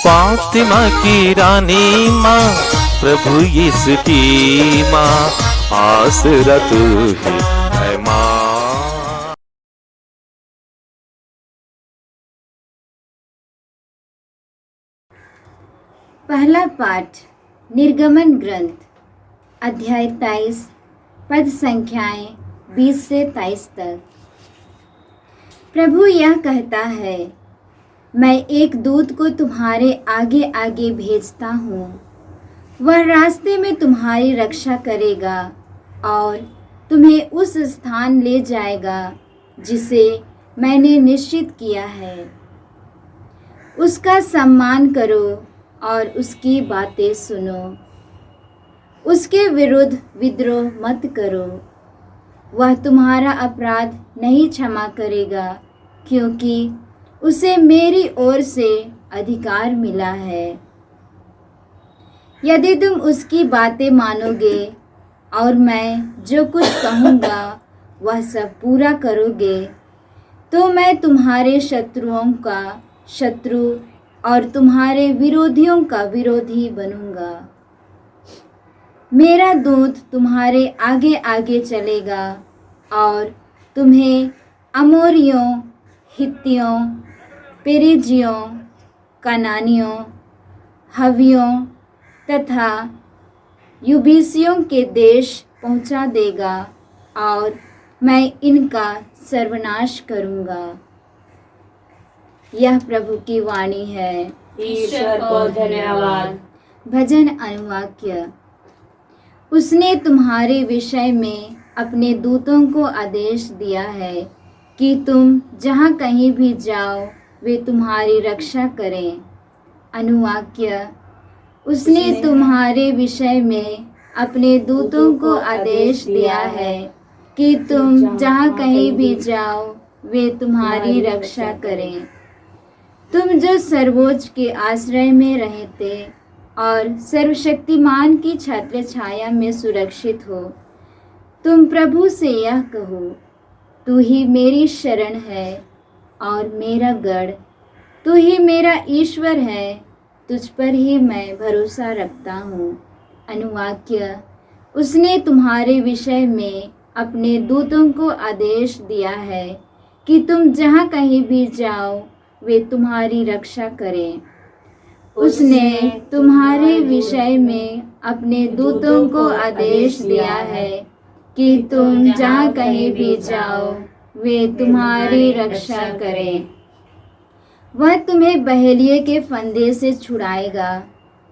फातिमा की रानी माँ, प्रभु यीशु की माँ, आसरा तू ही है माँ। पहला पाठ निर्गमन ग्रंथ अध्याय 23 पद संख्याएं 20 से 23 तक। प्रभु यह कहता है, मैं एक दूत को तुम्हारे आगे आगे भेजता हूँ। वह रास्ते में तुम्हारी रक्षा करेगा और तुम्हें उस स्थान ले जाएगा जिसे मैंने निश्चित किया है। उसका सम्मान करो और उसकी बातें सुनो। उसके विरुद्ध विद्रोह मत करो। वह तुम्हारा अपराध नहीं क्षमा करेगा, क्योंकि उसे मेरी ओर से अधिकार मिला है। यदि तुम उसकी बातें मानोगे और मैं जो कुछ कहूँगा वह सब पूरा करोगे, तो मैं तुम्हारे शत्रुओं का शत्रु और तुम्हारे विरोधियों का विरोधी बनूंगा। मेरा दूत तुम्हारे आगे आगे चलेगा और तुम्हें अमोरियों, हित्तियों, पेरिजियों, कनानियों, हवियों तथा युबूसियों के देश पहुंचा देगा और मैं इनका सर्वनाश करूंगा। यह प्रभु की वाणी है। ईश्वर को धन्यवाद। भजन अनुवाक्य। उसने तुम्हारे विषय में अपने दूतों को आदेश दिया है कि तुम जहाँ कहीं भी जाओ वे तुम्हारी रक्षा करें। अनुवाक्य। उसने तुम्हारे विषय में अपने दूतों को आदेश दिया है कि तुम जहाँ कहीं भी जाओ वे तुम्हारी रक्षा करें। तुम जो सर्वोच्च के आश्रय में रहते और सर्वशक्तिमान की छत्र छाया में सुरक्षित हो, तुम प्रभु से यह कहो, तू ही मेरी शरण है और मेरा गढ़, तू ही मेरा ईश्वर है, तुझ पर ही मैं भरोसा रखता हूँ। अनुवाक्य। उसने तुम्हारे विषय में अपने दूतों को आदेश दिया है कि तुम जहाँ कहीं भी जाओ वे तुम्हारी रक्षा करें। उसने तुम्हारे विषय में अपने दूतों को आदेश दिया है कि तुम जहाँ कहीं भी जाओ वे तुम्हारी रक्षा करें। वह तुम्हें बहेलिए के फंदे से छुड़ाएगा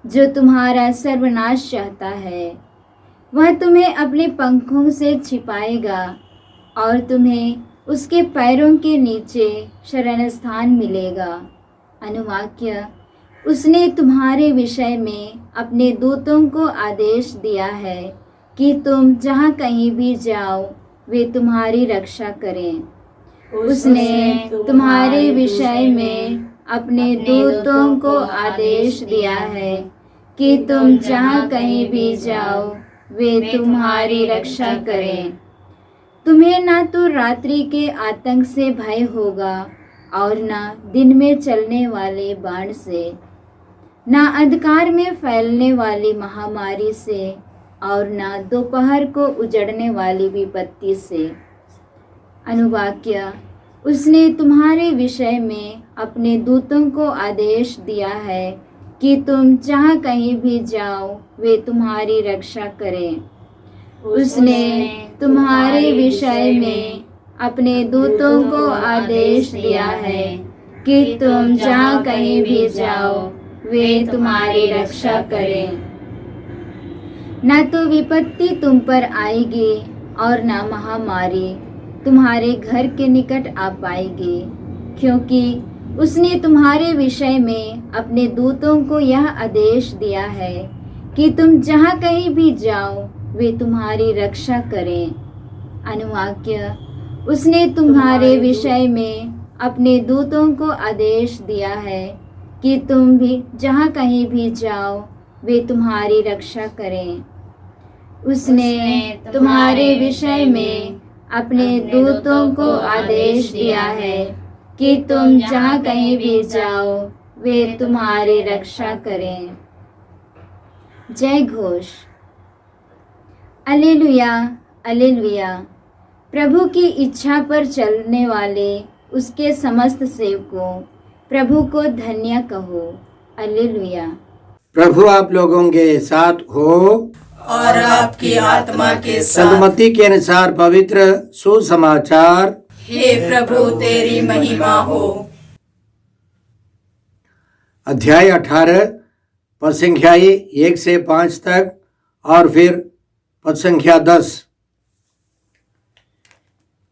जो तुम्हारा सर्वनाश चाहता है। वह तुम्हें अपने पंखों से छिपाएगा और तुम्हें उसके पैरों के नीचे शरण स्थान मिलेगा। अनुवाक्य। उसने तुम्हारे विषय में अपने दूतों को आदेश दिया है कि तुम जहाँ कहीं भी जाओ वे तुम्हारी रक्षा करें। उसने तुम्हारे विषय में अपने दूतों को आदेश दिया है कि तुम जहाँ कहीं भी जाओ वे तुम्हारी रक्षा करें। तुम्हें ना तो रात्रि के आतंक से भय होगा और ना दिन में चलने वाले बाण से, ना अंधकार में फैलने वाली महामारी से और ना दोपहर को उजड़ने वाली विपत्ति से। अनुवाक्य। उसने तुम्हारे विषय में अपने दूतों को आदेश दिया है कि तुम जहाँ कहीं भी जाओ वे तुम्हारी रक्षा करें। उसने तुम्हारे विषय में अपने दूतों को आदेश दिया है कि तुम जहाँ कहीं भी जाओ वे तुम्हारी रक्षा करें। न तो विपत्ति तुम पर आएगी और न महामारी तुम्हारे घर के निकट आ पाएगी, क्योंकि उसने तुम्हारे विषय में अपने दूतों को यह आदेश दिया है कि तुम जहाँ कहीं भी जाओ वे तुम्हारी रक्षा करें। अनुवाक्य। उसने तुम्हारे विषय में अपने दूतों को आदेश दिया है कि तुम भी जहाँ कहीं भी जाओ वे तुम्हारी रक्षा करें। उसने तुम्हारे विषय में अपने दूतों को आदेश दिया है कि तुम जहाँ कहीं भी जाओ वे तुम्हारी रक्षा करें। जय घोष। Alleluia, alleluia. प्रभु की इच्छा पर चलने वाले उसके समस्त सेवकों, प्रभु को धन्य कहो। अलेलुया। प्रभु आप लोगों के साथ हो और आपकी आत्मा के साथ। सदमती के अनुसार पवित्र सुसमाचार। हे प्रभु तेरी महिमा हो। अध्याय 18 पद संख्या 1 से 5 तक और फिर पद संख्या 10।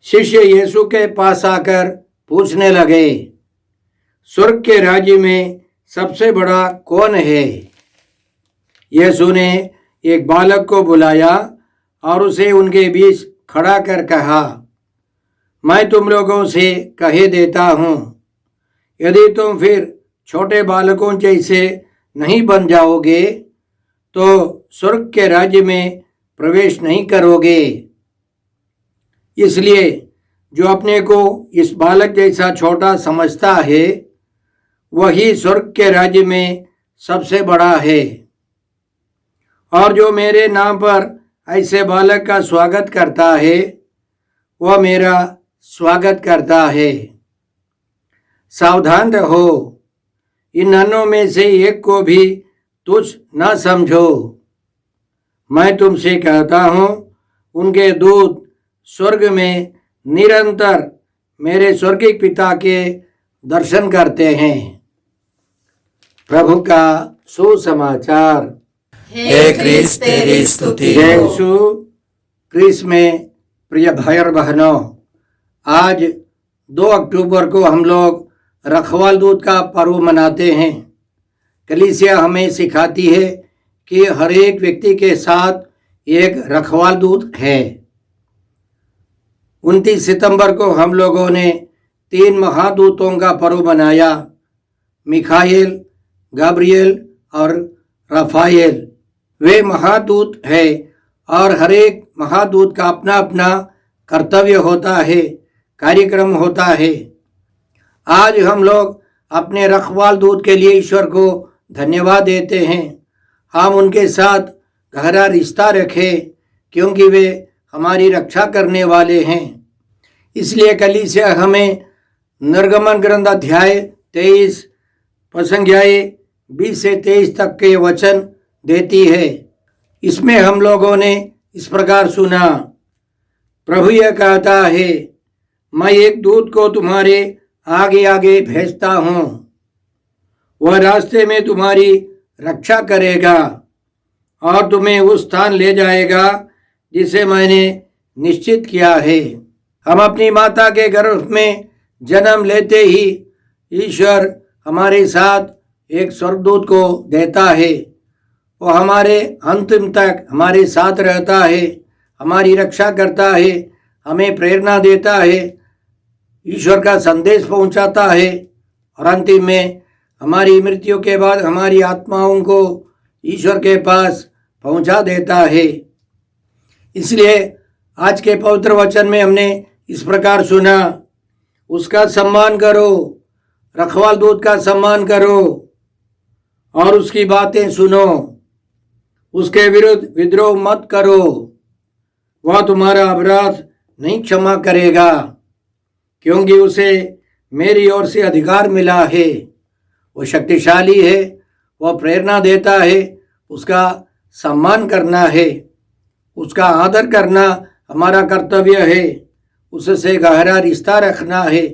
शिष्य यीशु के पास आकर पूछने लगे, स्वर्ग के राज्य में सबसे बड़ा कौन है? यीशु ने एक बालक को बुलाया और उसे उनके बीच खड़ा कर कहा, मैं तुम लोगों से कहे देता हूँ, यदि तुम फिर छोटे बालकों जैसे नहीं बन जाओगे तो स्वर्ग के राज्य में प्रवेश नहीं करोगे। इसलिए जो अपने को इस बालक जैसा छोटा समझता है वही स्वर्ग के राज्य में सबसे बड़ा है। और जो मेरे नाम पर ऐसे बालक का स्वागत करता है वह मेरा स्वागत करता है। सावधान रहो, इन नन्हों में से एक को भी तुच्छ न समझो। मैं तुमसे कहता हूँ, उनके दूत स्वर्ग में निरंतर मेरे स्वर्गीय पिता के दर्शन करते हैं। प्रभु का सुसमाचार। हे क्रिस्त तेरी स्तुति जय हो। यीशु क्रिस्त में प्रिय भाई और बहनों, आज 2 अक्टूबर को हम लोग रखवाल दूत का पर्व मनाते हैं। कलीसिया हमें सिखाती है कि हर एक व्यक्ति के साथ एक रखवाल दूत है। 29 सितंबर को हम लोगों ने 3 महादूतों का पर्व मनाया, मिखाएल, गब्रिएल और राफाएल। वे महादूत है और हर एक महादूत का अपना अपना कर्तव्य होता है, कार्यक्रम होता है। आज हम लोग अपने रखवाल दूत के लिए ईश्वर को धन्यवाद देते हैं। हम उनके साथ गहरा रिश्ता रखें क्योंकि वे हमारी रक्षा करने वाले हैं। इसलिए कलीसिया हमें निर्गमन ग्रंथ अध्याय 23 पद संख्या 20 से 23 तक के वचन देती है। इसमें हम लोगों ने इस प्रकार सुना, प्रभु यह कहता है, मैं एक दूत को तुम्हारे आगे आगे भेजता हूँ, वह रास्ते में तुम्हारी रक्षा करेगा और तुम्हें उस स्थान ले जाएगा जिसे मैंने निश्चित किया है। हम अपनी माता के गर्भ में जन्म लेते ही ईश्वर हमारे साथ एक स्वर्गदूत को देता है। वो हमारे अंतिम तक हमारे साथ रहता है, हमारी रक्षा करता है, हमें प्रेरणा देता है, ईश्वर का संदेश पहुंचाता है और अंतिम में हमारी मृत्यु के बाद हमारी आत्माओं को ईश्वर के पास पहुंचा देता है। इसलिए आज के पवित्र वचन में हमने इस प्रकार सुना, उसका सम्मान करो, रखवाल दूत का सम्मान करो और उसकी बातें सुनो, उसके विरुद्ध विद्रोह मत करो, वह तुम्हारा अपराध नहीं क्षमा करेगा क्योंकि उसे मेरी ओर से अधिकार मिला है। वो शक्तिशाली है, वह प्रेरणा देता है, उसका सम्मान करना है, उसका आदर करना हमारा कर्तव्य है, उससे गहरा रिश्ता रखना है।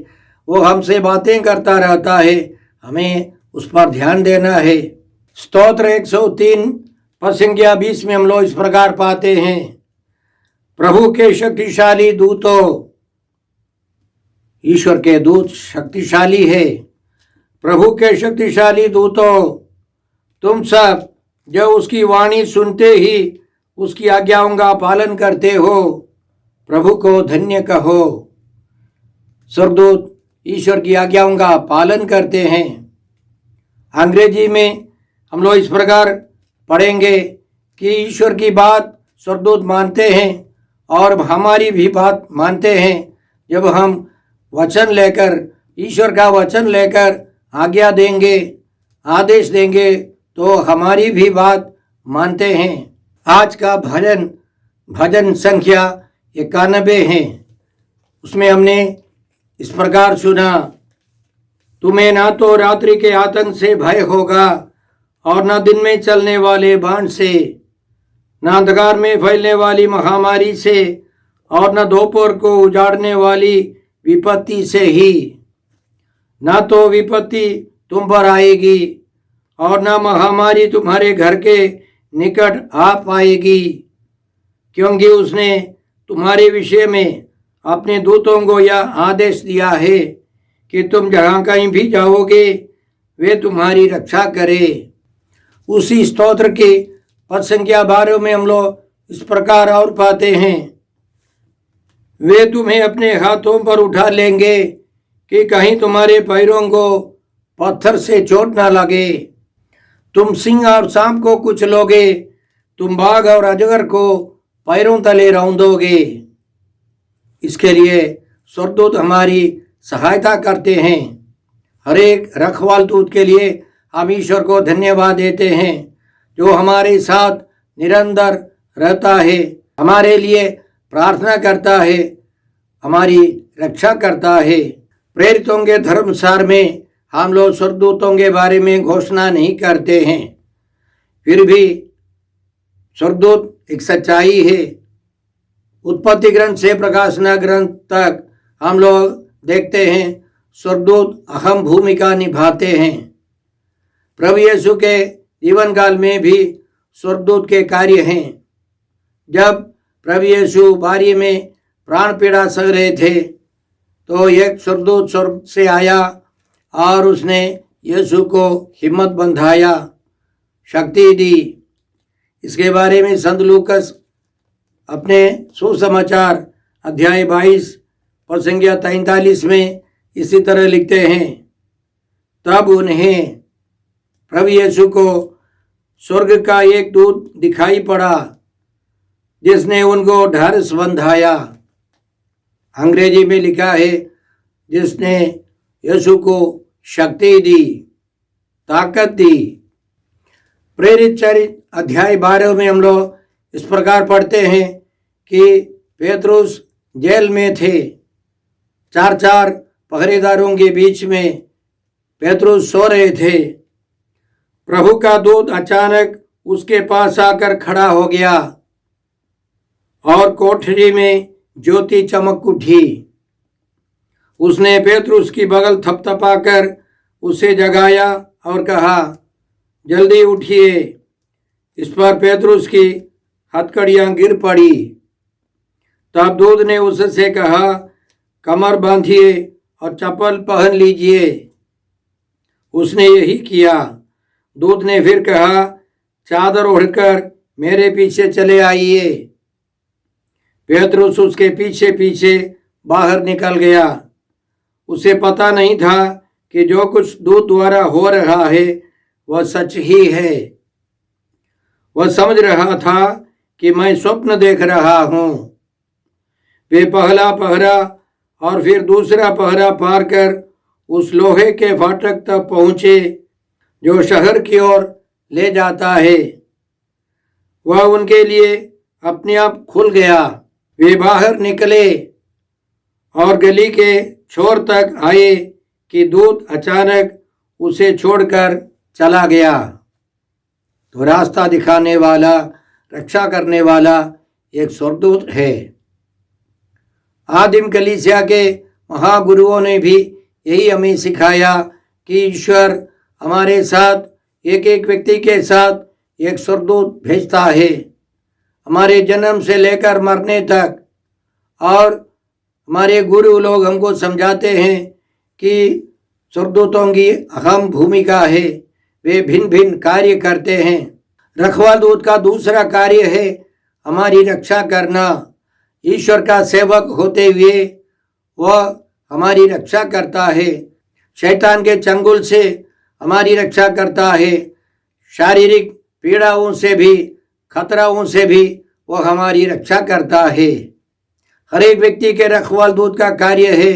वो हमसे बातें करता रहता है, हमें उस पर ध्यान देना है। स्तोत्र 103 पद संख्या 20 में हम लोग इस प्रकार पाते हैं, प्रभु के शक्तिशाली दूतों। ईश्वर के दूत शक्तिशाली है। प्रभु के शक्तिशाली दूतों, तुम सब जो उसकी वाणी सुनते ही उसकी आज्ञाओं का पालन करते हो, प्रभु को धन्य कहो। स्वर्गदूत ईश्वर की आज्ञाओं का पालन करते हैं। अंग्रेजी में हम लोग इस प्रकार पढ़ेंगे कि ईश्वर की बात स्वर्गदूत मानते हैं और हमारी भी बात मानते हैं। जब हम वचन लेकर, ईश्वर का वचन लेकर आज्ञा देंगे आदेश देंगे तो हमारी भी बात मानते हैं। आज का भजन संख्या 91 है। उसमें हमने इस प्रकार सुना, तुम्हें ना तो रात्रि के आतंक से भय होगा और न दिन में चलने वाले बाण से, न अंधकार में फैलने वाली महामारी से और न दोपहर को उजाड़ने वाली विपत्ति से ही। न तो विपत्ति तुम पर आएगी और न महामारी तुम्हारे घर के निकट आ पाएगी, क्योंकि उसने तुम्हारे विषय में अपने दूतों को यह आदेश दिया है कि तुम जहाँ कहीं भी जाओगे वे तुम्हारी रक्षा करें। उसी स्तोत्र के पद संख्या 12 में हम लोग इस प्रकार और पाते हैं, वे तुम्हें अपने हाथों पर उठा लेंगे कि कहीं तुम्हारे पैरों को पत्थर से चोट ना लगे। तुम सिंह और सांप को कुचलोगे, तुम बाघ और अजगर को पैरों तले रौंदोगे। इसके लिए स्वर्गदूत हमारी सहायता करते हैं। हर एक रखवाल दूत के लिए हम ईश्वर को धन्यवाद देते हैं, जो हमारे साथ निरंतर रहता है, हमारे लिए प्रार्थना करता है, हमारी रक्षा करता है। प्रेरितों के धर्मसार में हम लोग स्वर्गदूतों के बारे में घोषणा नहीं करते हैं, फिर भी स्वर्गदूत एक सच्चाई है। उत्पत्ति ग्रंथ से प्रकाशना ग्रंथ तक हम लोग देखते हैं स्वर्गदूत अहम भूमिका निभाते हैं। प्रभु यीशु के जीवन काल में भी स्वर्गदूत के कार्य हैं। जब प्रभु यीशु बारी में प्राण पीड़ा सह रहे थे तो एक स्वर्गदूत स्वर्ग से आया और उसने यीशु को हिम्मत बंधाया, शक्ति दी। इसके बारे में संत लूकस अपने सुसमाचार अध्याय 22 पद संख्या 43 में इसी तरह लिखते हैं, तब उन्हें प्रभु यीशु को स्वर्ग का एक दूत दिखाई पड़ा जिसने उनको ढारस बंधाया। अंग्रेजी में लिखा है, जिसने यीशु को शक्ति दी, ताकत दी। प्रेरित चरित्र अध्याय 12 में हम लोग इस प्रकार पढ़ते हैं कि पेतरुस जेल में थे। 4 पहरेदारों के बीच में पेतरुस सो रहे थे। प्रभु का दूत अचानक उसके पास आकर खड़ा हो गया और कोठरी में ज्योति चमक उठी। उसने पेतरुस की बगल थपथपाकर उसे जगाया और कहा, जल्दी उठिए। इस पर पेतरुस की हथकड़ियां गिर पड़ी। तब दूत ने उससे कहा, कमर बांधिए और चप्पल पहन लीजिए। उसने यही किया। दूत ने फिर कहा, चादर ओढ़कर मेरे पीछे चले आइए। पेतरुस उसके पीछे पीछे बाहर निकल गया। उसे पता नहीं था कि जो कुछ दूत द्वारा हो रहा है वह सच ही है। वह समझ रहा था कि मैं स्वप्न देख रहा हूं। वे पहला पहरा और फिर दूसरा पहरा पार कर उस लोहे के फाटक तक पहुंचे जो शहर की ओर ले जाता है। वह उनके लिए अपने आप खुल गया। वे बाहर निकले और गली के छोर तक आए कि दूत अचानक उसे छोड़कर चला गया। तो रास्ता दिखाने वाला, रक्षा करने वाला एक स्वर्गदूत है। आदिम कलीसिया के महागुरुओं ने भी यही हमें सिखाया कि ईश्वर हमारे साथ, एक एक व्यक्ति के साथ एक स्वर्गदूत भेजता है, हमारे जन्म से लेकर मरने तक। और हमारे गुरु लोग हमको समझाते हैं कि स्वर्गदूतों की अहम भूमिका है, वे भिन्न भिन्न कार्य करते हैं। रखवाल दूत का दूसरा कार्य है हमारी रक्षा करना। ईश्वर का सेवक होते हुए वह हमारी रक्षा करता है, शैतान के चंगुल से हमारी रक्षा करता है, शारीरिक पीड़ाओं से भी, खतराओं से भी वह हमारी रक्षा करता है। हर एक व्यक्ति के रखवाल दूत का कार्य है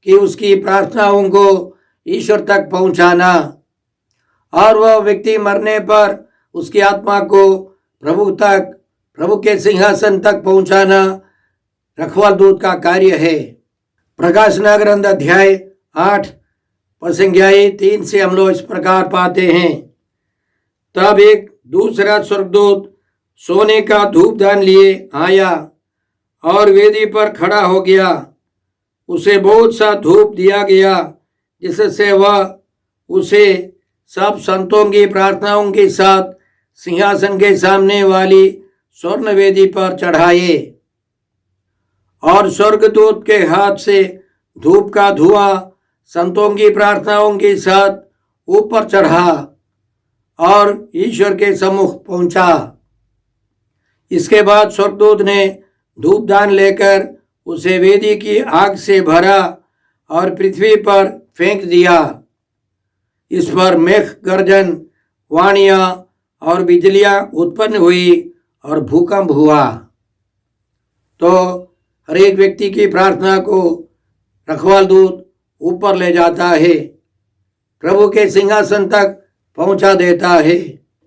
कि उसकी प्रार्थनाओं को ईश्वर तक पहुंचाना और वह व्यक्ति मरने पर उसकी आत्मा को प्रभु के सिंहासन तक पहुंचाना रखवाल दूत का कार्य है। प्रकाशना ग्रंथ अध्याय 8 प्रसंज्ञाई 3 से हम लोग इस प्रकार पाते हैं। तब एक दूसरा स्वर्गदूत सोने का धूपदान लिए आया और वेदी पर खड़ा हो गया। उसे बहुत सा धूप दिया गया, जिससे वह उसे सब संतों की प्रार्थनाओं के साथ सिंहासन के सामने वाली स्वर्ण वेदी पर चढ़ाए। और स्वर्गदूत के हाथ से धूप का धुआं संतों की प्रार्थनाओं के साथ ऊपर चढ़ा और ईश्वर के सम्मुख पहुंचा। इसके बाद स्वर्गदूत ने धूपदान लेकर उसे वेदी की आग से भरा और पृथ्वी पर फेंक दिया। इस पर मेघ गर्जन, वाणियां और बिजलियां उत्पन्न हुई और भूकंप हुआ। तो हर एक व्यक्ति की प्रार्थना को रखवाल दूत ऊपर ले जाता है, प्रभु के सिंहासन तक पहुंचा देता है।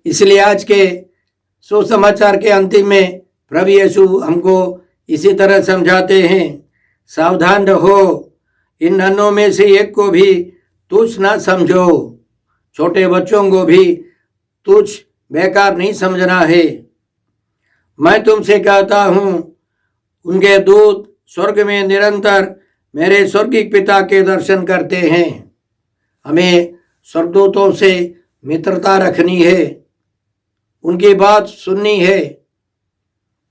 इसलिए आज के सुसमाचार के अंतिम में प्रभु यीशु हमको इसी तरह समझाते हैं, सावधान रहो, इन नन्हों में से एक को भी तुच्छ ना समझो। छोटे बच्चों को भी तुच्छ बेकार नहीं समझना है। मैं तुमसे कहता हूँ, उनके दूत स्वर्ग में निरंतर मेरे स्वर्गीय पिता के दर्शन करते हैं। हमें स्वर्गदूतों से मित्रता रखनी है, उनकी बात सुननी है,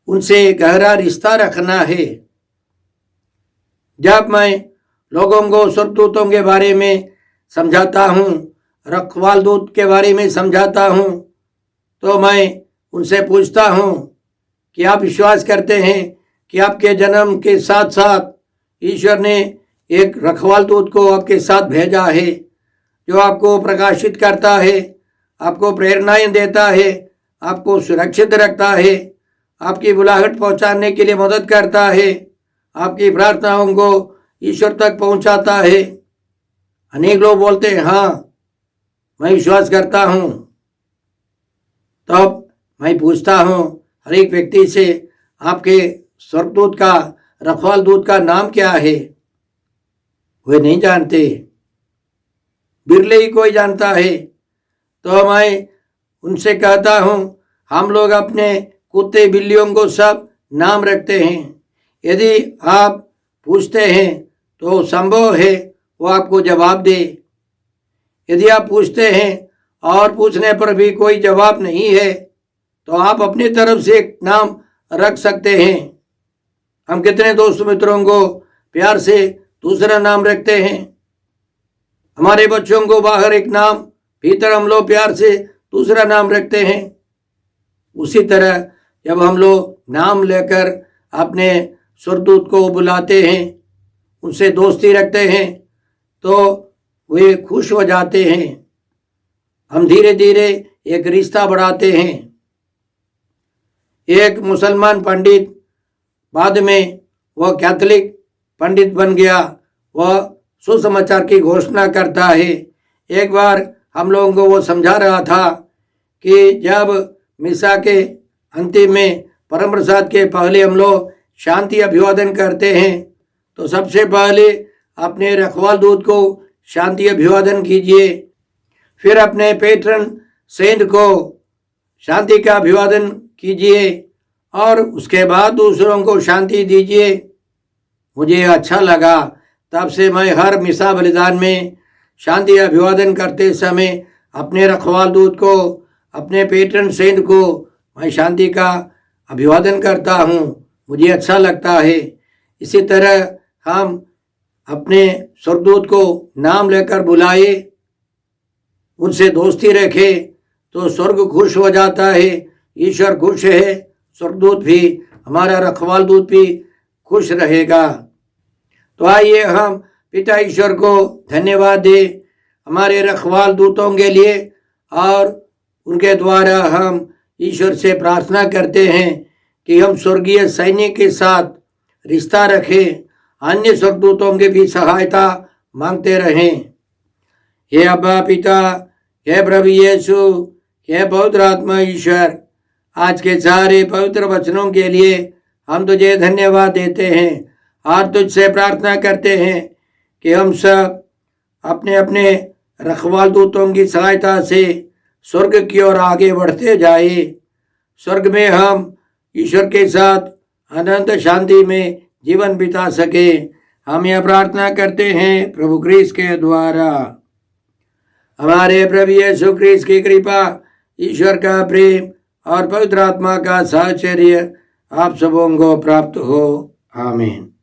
उनसे गहरा रिश्ता रखना है। जब मैं लोगों को स्वर्गदूतों के बारे में समझाता हूँ, रखवाल दूत के बारे में समझाता हूँ, तो मैं उनसे पूछता हूँ कि आप विश्वास करते हैं कि आपके जन्म के साथ साथ ईश्वर ने एक रखवाल दूत को आपके साथ भेजा है, जो आपको प्रकाशित करता है, आपको प्रेरणाएं देता है, आपको सुरक्षित रखता है, आपकी बुलाहट पहुंचाने के लिए मदद करता है, आपकी प्रार्थनाओं को ईश्वर तक पहुंचाता है। अनेक लोग बोलते हैं, हाँ मैं विश्वास करता हूँ। तब मैं पूछता हूँ हर एक व्यक्ति से, आपके स्वर्गदूत का, रखवाल दूत का नाम क्या है? वे नहीं जानते, बिरले ही कोई जानता है। तो मैं उनसे कहता हूँ, हम लोग अपने कुत्ते बिल्लियों को सब नाम रखते हैं। यदि आप पूछते हैं तो संभव है वो आपको जवाब दे। यदि आप पूछते हैं और पूछने पर भी कोई जवाब नहीं है, तो आप अपनी तरफ से एक नाम रख सकते हैं। हम कितने दोस्त मित्रों को प्यार से दूसरा नाम रखते हैं। हमारे बच्चों को बाहर एक नाम, भीतर हम लोग प्यार से दूसरा नाम रखते हैं। उसी तरह जब हम लोग नाम लेकर अपने स्वर्गदूत को बुलाते हैं, उनसे दोस्ती रखते हैं, तो वे खुश हो जाते हैं। हम धीरे धीरे एक रिश्ता बढ़ाते हैं। एक मुसलमान पंडित, बाद में वह कैथोलिक पंडित बन गया, वह सुसमाचार की घोषणा करता है। एक बार हम लोगों को वो समझा रहा था कि जब मिसा के अंतिम में परम प्रसाद के पहले हम लोग शांति अभिवादन करते हैं, तो सबसे पहले अपने रखवाल दूत को शांति अभिवादन कीजिए, फिर अपने पेट्रन सेंट को शांति का अभिवादन कीजिए और उसके बाद दूसरों को शांति दीजिए। मुझे अच्छा लगा, तब से मैं हर मिसा बलिदान में शांति अभिवादन करते समय अपने रखवाल दूत को, अपने पेट्रन सेंट को मैं शांति का अभिवादन करता हूँ। मुझे अच्छा लगता है। इसी तरह हम अपने स्वर्गदूत को नाम लेकर बुलाए, उनसे दोस्ती रखे, तो स्वर्ग खुश हो जाता है, ईश्वर खुश है, स्वर्गदूत भी, हमारा रखवाल दूत भी खुश रहेगा। तो आइए हम पिता ईश्वर को धन्यवाद दें हमारे रखवाल दूतों के लिए, और उनके द्वारा हम ईश्वर से प्रार्थना करते हैं कि हम स्वर्गीय सैनिक के साथ रिश्ता रखें, अन्य स्वर्गदूतों की भी सहायता मांगते रहें। हे अब्बा पिता, हे प्रभु यीशु, हे पवित्र आत्मा ईश्वर, आज के सारे पवित्र वचनों के लिए हम तुझे धन्यवाद देते हैं और तुझसे प्रार्थना करते हैं कि हम सब अपने अपने रखवाल दूतों की सहायता से स्वर्ग की ओर आगे बढ़ते जाए। स्वर्ग में हम ईश्वर के साथ अनंत शांति में जीवन बिता सके। हम यह प्रार्थना करते हैं प्रभु क्रिस्त के द्वारा। हमारे प्रभु यीशु क्रिस्त की कृपा, ईश्वर का प्रेम और पवित्र आत्मा का साहचर्य आप सबों को प्राप्त हो। आमीन।